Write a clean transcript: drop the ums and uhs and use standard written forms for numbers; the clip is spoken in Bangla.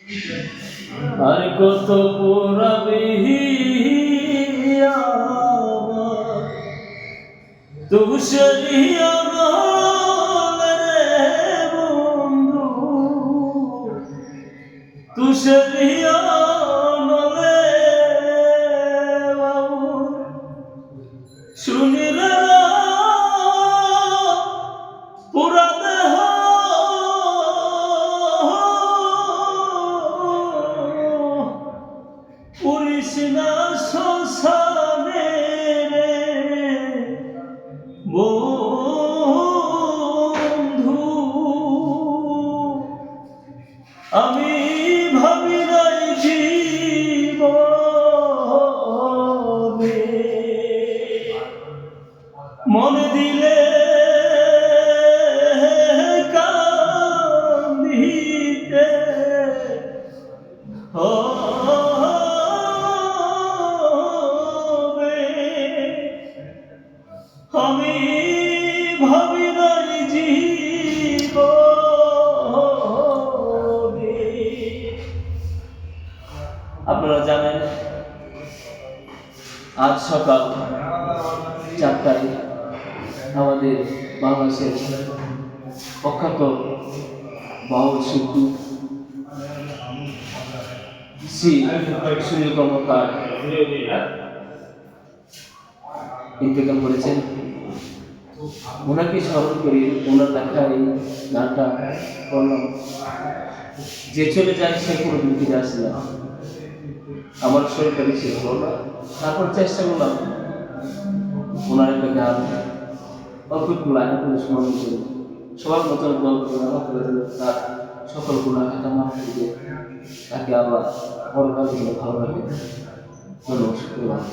আর কত পোড়াবে তুষারিয়া রে বন্ধু, তুষারিয়া নলে শুনিলে পুরা দেহ পুরিস না শ্মশানে রে বন্ধু। আমি ভাবি নাই জীবনে মনে দিলে কান্দিতে হবে। আমি ভাবি নাই জীবনে। আপনারা জানেন আজ সকাল 4টায় আমাদের বাংলাদেশের প্রখ্যাত বাউল শিল্পী শ্রী সুনীল কর্মকার ইন্তেকাল করেছেন। ওনাকে স্মরণ করি, ওনার দেখা এই গানটা করলাম। যে চলে যায় সে কোনোদিন ফিরে আসে না। আমার শরীরটা বেশি ভালো না, তারপর চেষ্টা করলাম ওনার একটা গান অল্প লাইন করে স্মরণ করি। সবার মতন গল্প তার সকল গুণা একটা মাফ করে তাকে আবার পরকালে ভালো লাগে। ধন্যবাদ।